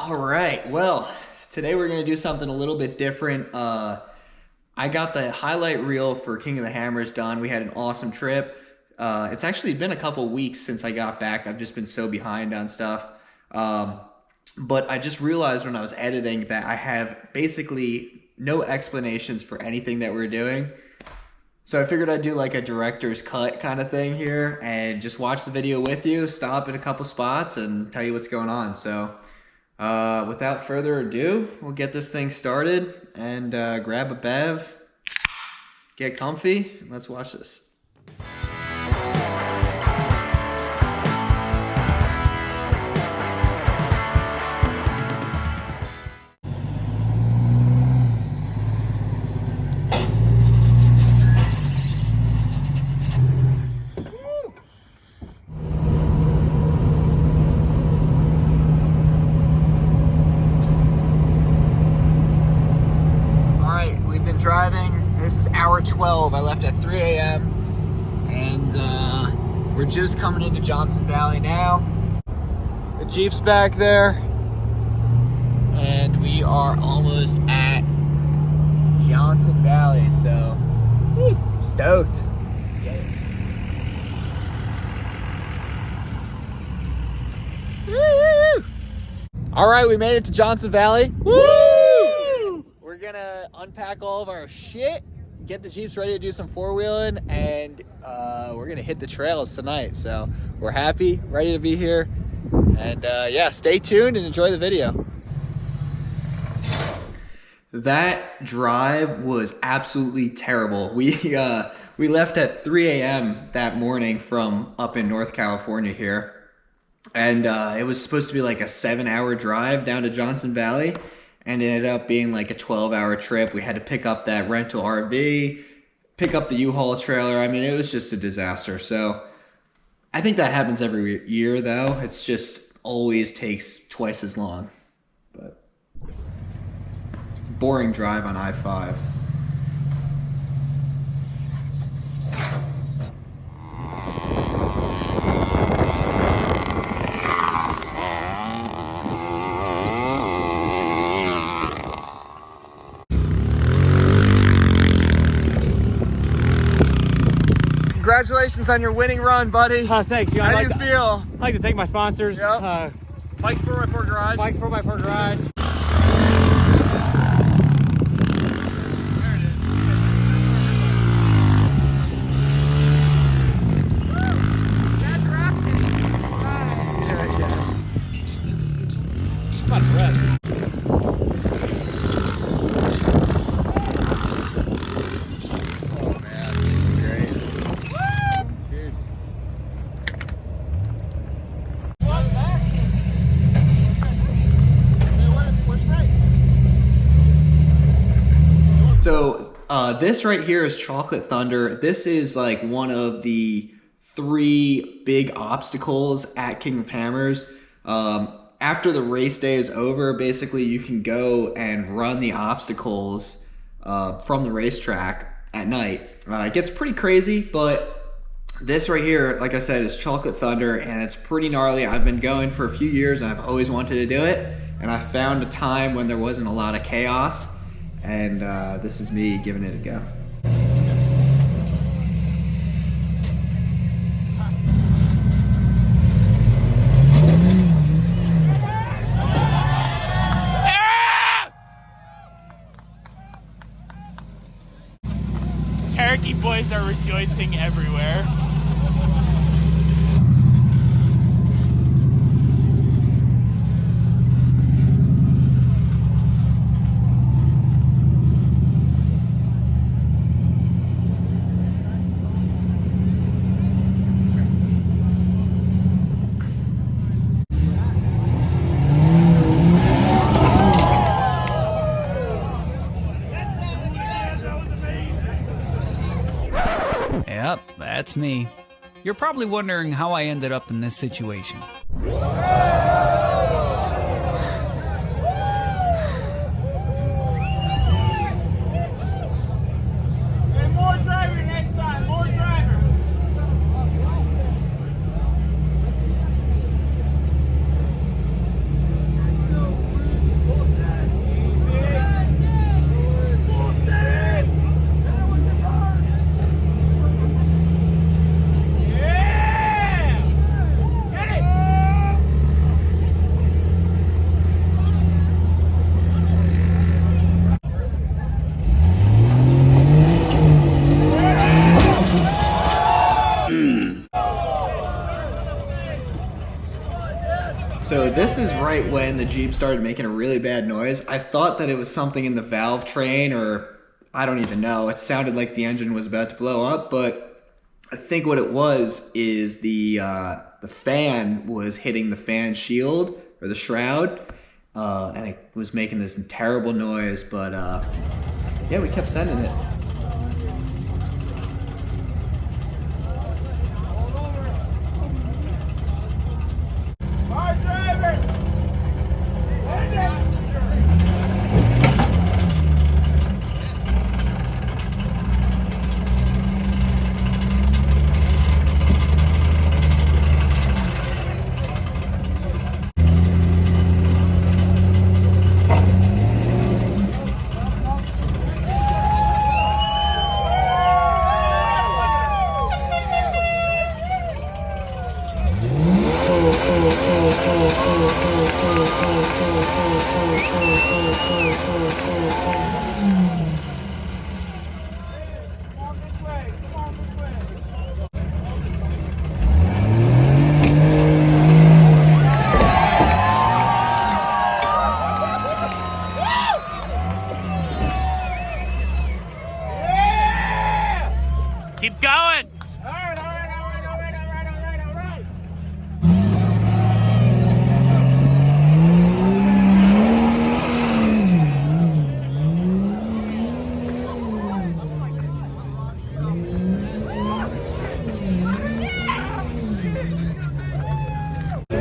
All right, well, today we're gonna do something a little bit different. I got the highlight reel for King of the Hammers done. We had an awesome trip. It's actually been a couple weeks since I got back. I've just been so behind on stuff. But I just realized when I was editing that I have basically no explanations for anything that we're doing. So I figured I'd do like a director's cut kind of thing here and just watch the video with you, stop at a couple spots and tell you what's going on. So without further ado, we'll get this thing started and grab a bev, get comfy, and let's watch this. Driving. This is hour 12. I left at 3 a.m. and we're just coming into Johnson Valley now. The Jeep's back there and we are almost at Johnson Valley, so stoked. Let's get it. Woo! All right, we made it to Johnson Valley. Woo! We're gonna unpack all of our shit, get the Jeeps ready to do some four-wheeling, and we're gonna hit the trails tonight. So we're happy, ready to be here, and yeah, stay tuned and enjoy the video. That drive was absolutely terrible. We left at 3 a.m. that morning from up in North California here, and it was supposed to be like a 7-hour drive down to Johnson Valley. And it ended up being like a 12-hour trip. We had to pick up that rental RV, pick up the U-Haul trailer. I mean, it was just a disaster. So I think that happens every year, though. It's just always takes twice as long. But boring drive on I-5. Congratulations on your winning run, buddy. Thanks. How do you feel? I'd like to thank my sponsors. Yep. Bikes 4x4 Garage. Bikes 4x4 Garage. There it is. That's rocking. Come on, Brett. So this right here is Chocolate Thunder. This is like one of the 3 big obstacles at King of Hammers. After the race day is over, basically you can go and run the obstacles from the racetrack at night. It gets pretty crazy, but this right here, like I said, is Chocolate Thunder, and it's pretty gnarly. I've been going for a few years, and I've always wanted to do it, and I found a time when there wasn't a lot of chaos. And this is me giving it a go. Cherokee boys are rejoicing everywhere. Yep, that's me. You're probably wondering how I ended up in this situation. right when the Jeep started making a really bad noise. I thought that it was something in the valve train, or I don't even know. It sounded like the engine was about to blow up, but I think what it was is the fan was hitting the fan shield or the shroud, and it was making this terrible noise. But yeah, we kept sending it. Keep going. All right.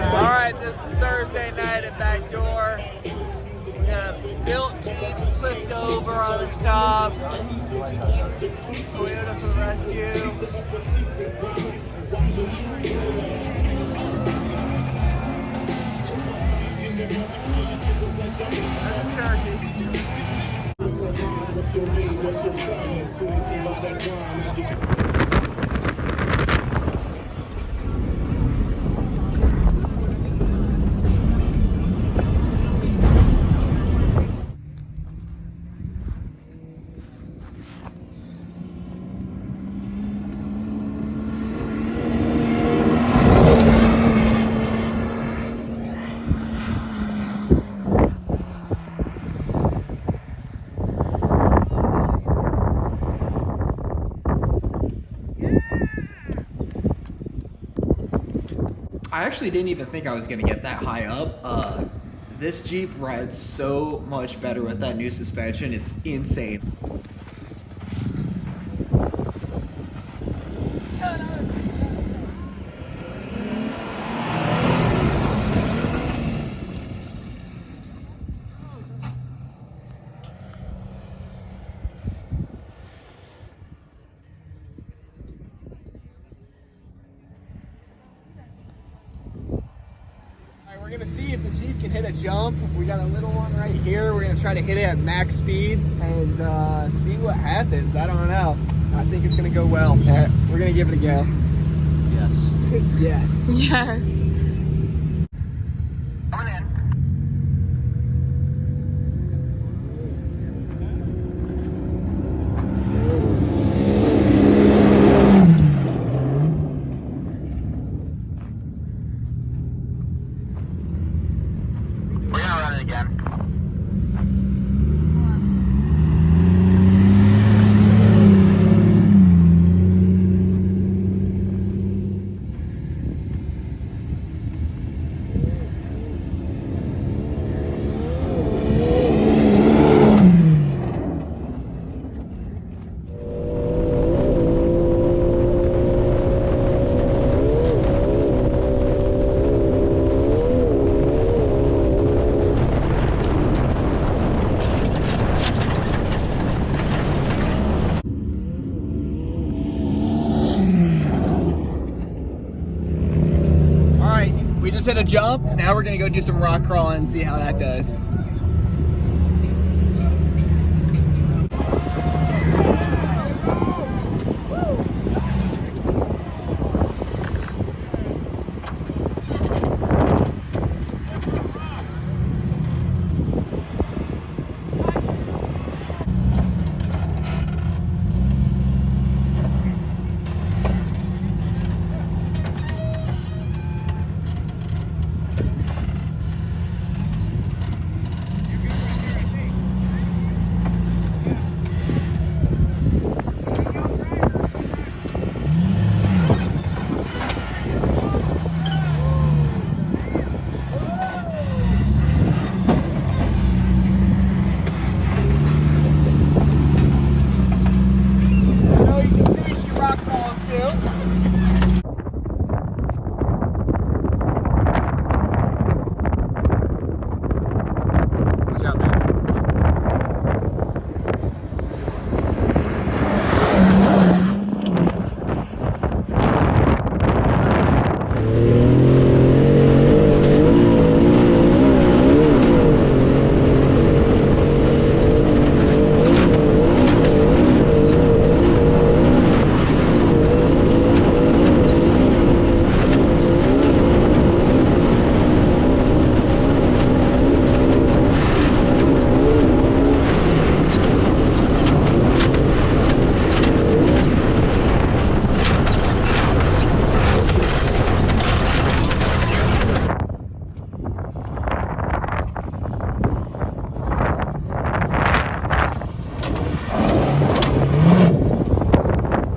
Alright, this is Thursday night at Backdoor. We got a built Jeep flipped over on its top. Toyota for rescue. That's a Cherokee. I actually didn't even think I was gonna get that high up. This Jeep rides so much better with that new suspension. It's insane. We're gonna see if the Jeep can hit a jump. We got a little one right here. We're gonna try to hit it at max speed and see what happens. I don't know. I think it's gonna go well. We're gonna give it a go. Yes. Yes. Yes. We're gonna run it again. We just hit a jump. Now we're gonna go do some rock crawling and see how that does. Watch out, man.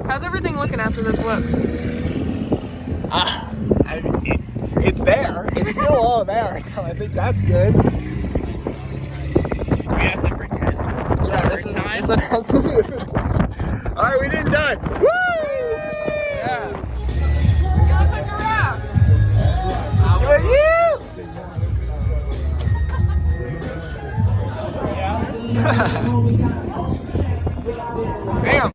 How's everything looking after this whips? It's there. It's still all there, so I think that's good. We have to pretend. Yeah, this one has to be a different time. All right, we didn't die. Woo! Yeah. Yo, it's a giraffe! Good you! Damn.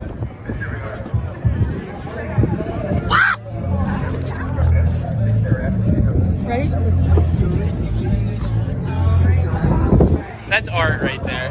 Ready? That's art right there.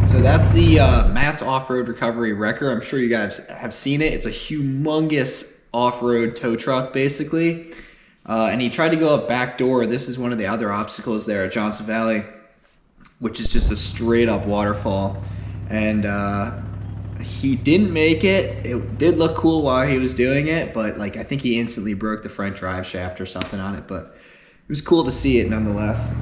So that's the Matt's Off-Road Recovery Wrecker. I'm sure you guys have seen it. It's a humongous off-road tow truck, basically. And he tried to go up Backdoor. This is one of the other obstacles there at Johnson Valley, which is just a straight-up waterfall. And he didn't make it. It did look cool while he was doing it, but like I think he instantly broke the front drive shaft or something on it. But it was cool to see it nonetheless.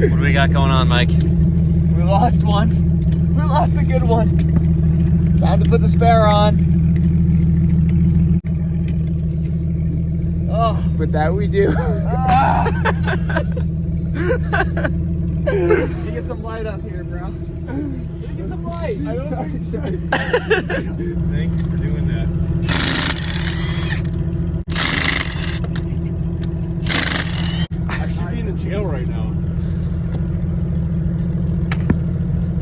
What do we got going on, Mike? We lost one. We lost a good one. Time to put the spare on. Oh, but that we do. Let me get some light up here, bro. Let me get some light. I don't know. Thank you for doing that. I should be in the jail right now.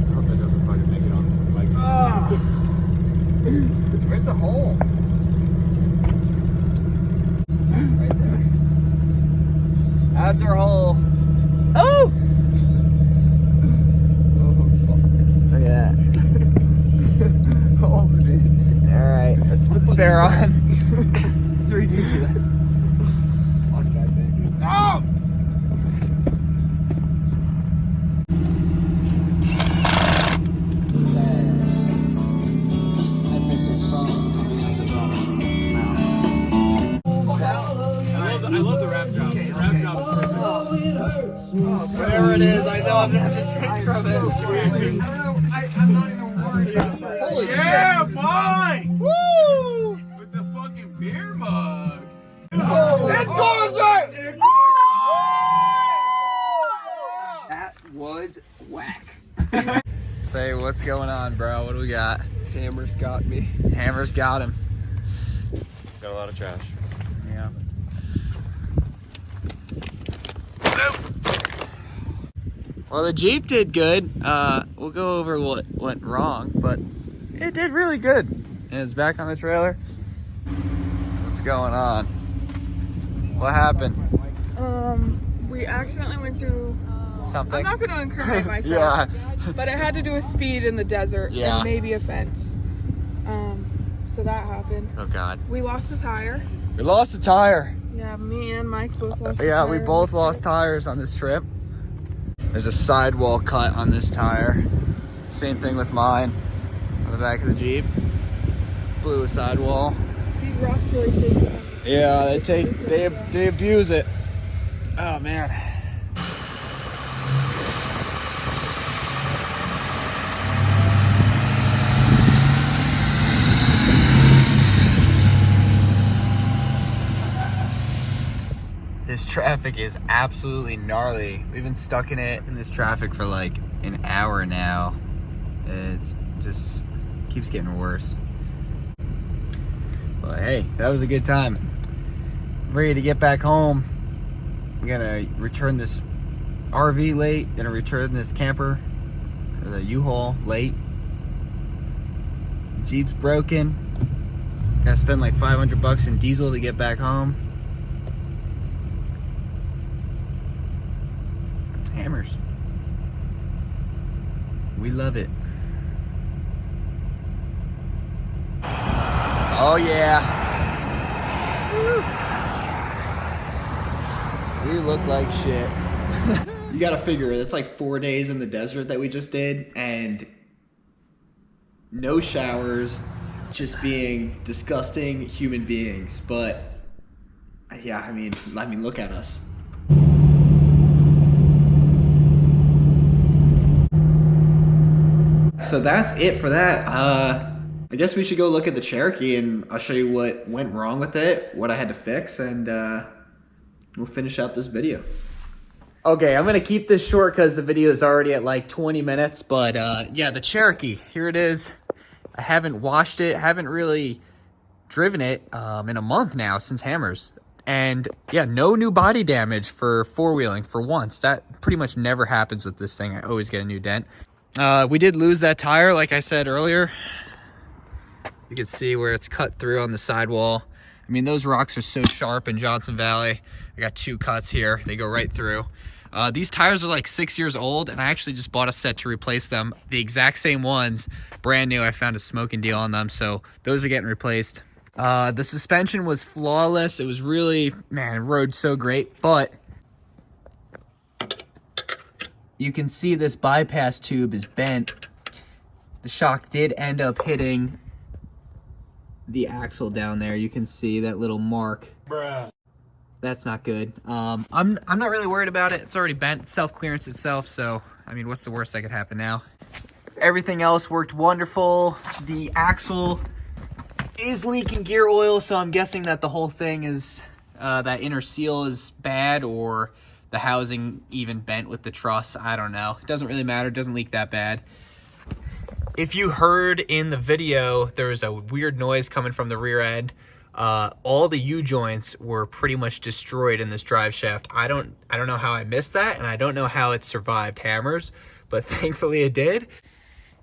I hope that doesn't fucking make it on Mike's. Where's the hole? Right there. That's our hole. Oh! Oh, fuck. Look at that. Oh, man. Alright, let's put the spare on. It's ridiculous. Fuck that thing. No! Whatever it is, I know I'm gonna have to drink from it. I'm not even worried about that. Holy Yeah, boy! Woo! With the fucking beer mug. It's Corsair! It's That was whack. Say, what's going on, bro? What do we got? Hammer's got me. Hammer's got him. Got a lot of trash. Yeah. Well, the Jeep did good. We'll go over what went wrong, but it did really good. And it's back on the trailer. What's going on? What happened? We accidentally went through. Something? I'm not going to incriminate myself. Yeah. But it had to do with speed in the desert Yeah. and maybe a fence. So that happened. Oh, God. We lost a tire. We lost a tire. Yeah, me and Mike both lost a Yeah, tire. we both lost tires on this trip. There's a sidewall cut on this tire. Same thing with mine on the back of the Jeep. Blew a sidewall. These rocks really take some. Yeah, they abuse it. Oh man. This traffic is absolutely gnarly. We've been stuck in this traffic for like an hour now. It's just keeps getting worse. But hey, that was a good time. I'm ready to get back home. I'm gonna return this RV late. Gonna return this camper, or the U-Haul late. Jeep's broken. Gotta spend like $500 in diesel to get back home. Hammers. We love it. Oh yeah. Woo. We look like shit. You gotta figure it's like 4 days in the desert that we just did, and no showers, just being disgusting human beings. But yeah, I mean look at us. So that's it for that. I guess we should go look at the Cherokee and I'll show you what went wrong with it, what I had to fix, and we'll finish out this video. Okay, I'm gonna keep this short because the video is already at like 20 minutes, but yeah, the Cherokee, here it is. I haven't washed it, haven't really driven it in a month now since Hammers. And yeah, no new body damage for four-wheeling for once. That pretty much never happens with this thing. I always get a new dent. We did lose that tire, like I said earlier. You can see where it's cut through on the sidewall. I mean, those rocks are so sharp in Johnson Valley. I got 2 cuts here. They go right through. These tires are like 6 years old, and I actually just bought a set to replace them. The exact same ones, brand new. I found a smoking deal on them, so those are getting replaced. The suspension was flawless. It was really, man, it rode so great, but you can see this bypass tube is bent. The shock did end up hitting the axle down there. You can see that little mark. Bruh. That's not good. I'm not really worried about it. It's already bent, self-clearance itself, so I mean, what's the worst that could happen now? Everything else worked wonderful. The axle is leaking gear oil, so I'm guessing that the whole thing is that inner seal is bad, or the housing even bent with the truss. I don't know. It doesn't really matter. It doesn't leak that bad. If you heard in the video, there was a weird noise coming from the rear end. All the U-joints were pretty much destroyed in this drive shaft. I don't know how I missed that, and I don't know how it survived Hammers, but thankfully it did.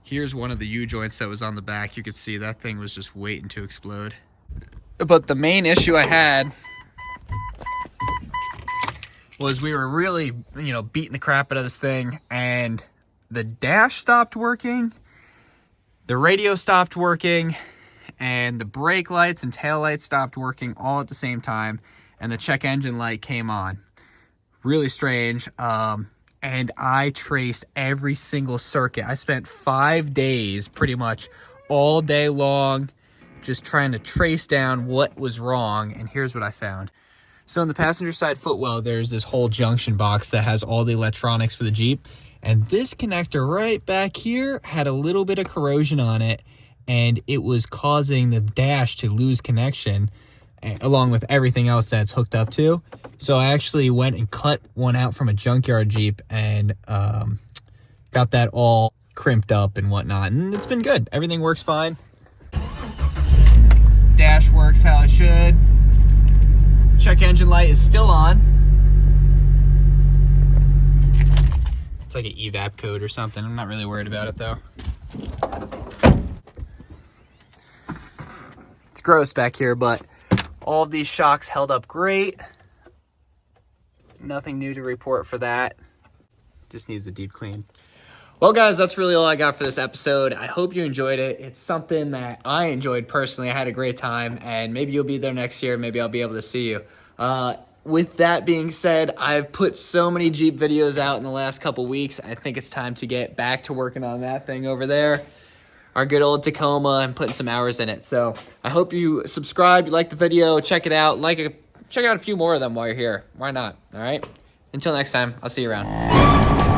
Here's one of the U-joints that was on the back. You could see that thing was just waiting to explode. But the main issue I had was we were really, beating the crap out of this thing, and the dash stopped working, the radio stopped working, and the brake lights and tail lights stopped working all at the same time, and the check engine light came on. Really strange. And I traced every single circuit. I spent 5 days pretty much all day long just trying to trace down what was wrong, and here's what I found. So on the passenger side footwell, there's this whole junction box that has all the electronics for the Jeep. And this connector right back here had a little bit of corrosion on it, and it was causing the dash to lose connection along with everything else that's hooked up to. So I actually went and cut one out from a junkyard Jeep and got that all crimped up and whatnot. And it's been good. Everything works fine. Dash works how it should. Check engine light is still on. It's like an evap code or something. I'm not really worried about it though. It's gross back here, but all of these shocks held up great. Nothing new to report for that. Just needs a deep clean. Well, guys, that's really all I got for this episode. I hope you enjoyed it. It's something that I enjoyed personally. I had a great time, and maybe you'll be there next year. Maybe I'll be able to see you. With that being said, I've put so many Jeep videos out in the last couple weeks. I think it's time to get back to working on that thing over there. Our good old Tacoma, and putting some hours in it. So I hope you subscribe, you like the video, check it out, check out a few more of them while you're here. Why not? All right. Until next time, I'll see you around.